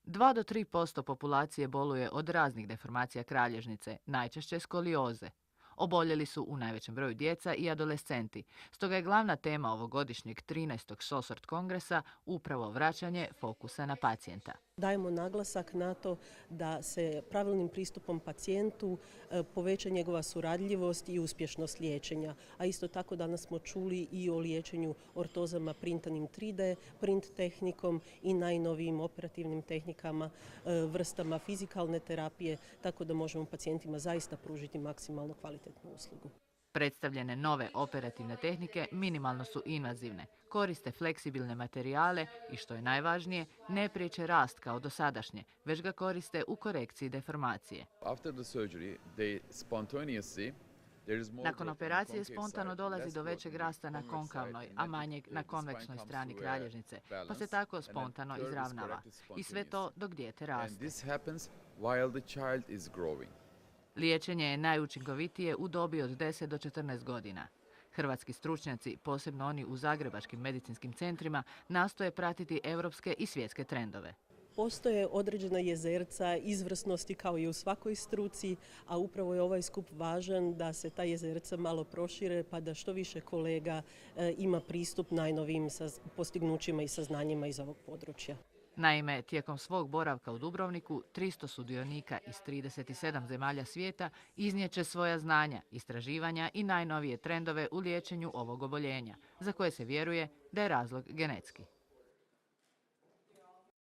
2 do 3% populacije boluje od raznih deformacija kralježnice, najčešće skolioze. Oboljeli su u najvećem broju djeca i adolescenti, stoga je glavna tema ovogodišnjeg 13. SOSORT kongresa upravo vraćanje fokusa na pacijenta. Dajemo naglasak na to da se pravilnim pristupom pacijentu poveća njegova suradljivost i uspješnost liječenja. A isto tako danas smo čuli i o liječenju ortozama printanim 3D, print tehnikom i najnovijim operativnim tehnikama, vrstama fizikalne terapije, tako da možemo pacijentima zaista pružiti maksimalno kvalitetnu uslugu. Predstavljene nove operativne tehnike minimalno su invazivne, koriste fleksibilne materijale i, što je najvažnije, ne priječe rast kao dosadašnje, već ga koriste u korekciji deformacije. Nakon operacije spontano dolazi do većeg rasta na konkavnoj, a manjeg na konveksnoj strani kralježnice, pa se tako spontano izravnava. I sve to dok dijete raste. Liječenje je najučinkovitije u dobi od 10 do 14 godina. Hrvatski stručnjaci, posebno oni u zagrebačkim medicinskim centrima, nastoje pratiti europske i svjetske trendove. Postoje određena jezerca izvrsnosti kao i u svakoj struci, a upravo je ovaj skup važan da se ta jezerca malo prošire pa da što više kolega ima pristup najnovijim postignućima i saznanjima iz ovog područja. Naime, tijekom svog boravka u Dubrovniku, 300 sudionika iz 37 zemalja svijeta iznijeće svoja znanja, istraživanja i najnovije trendove u liječenju ovog oboljenja, za koje se vjeruje da je razlog genetski.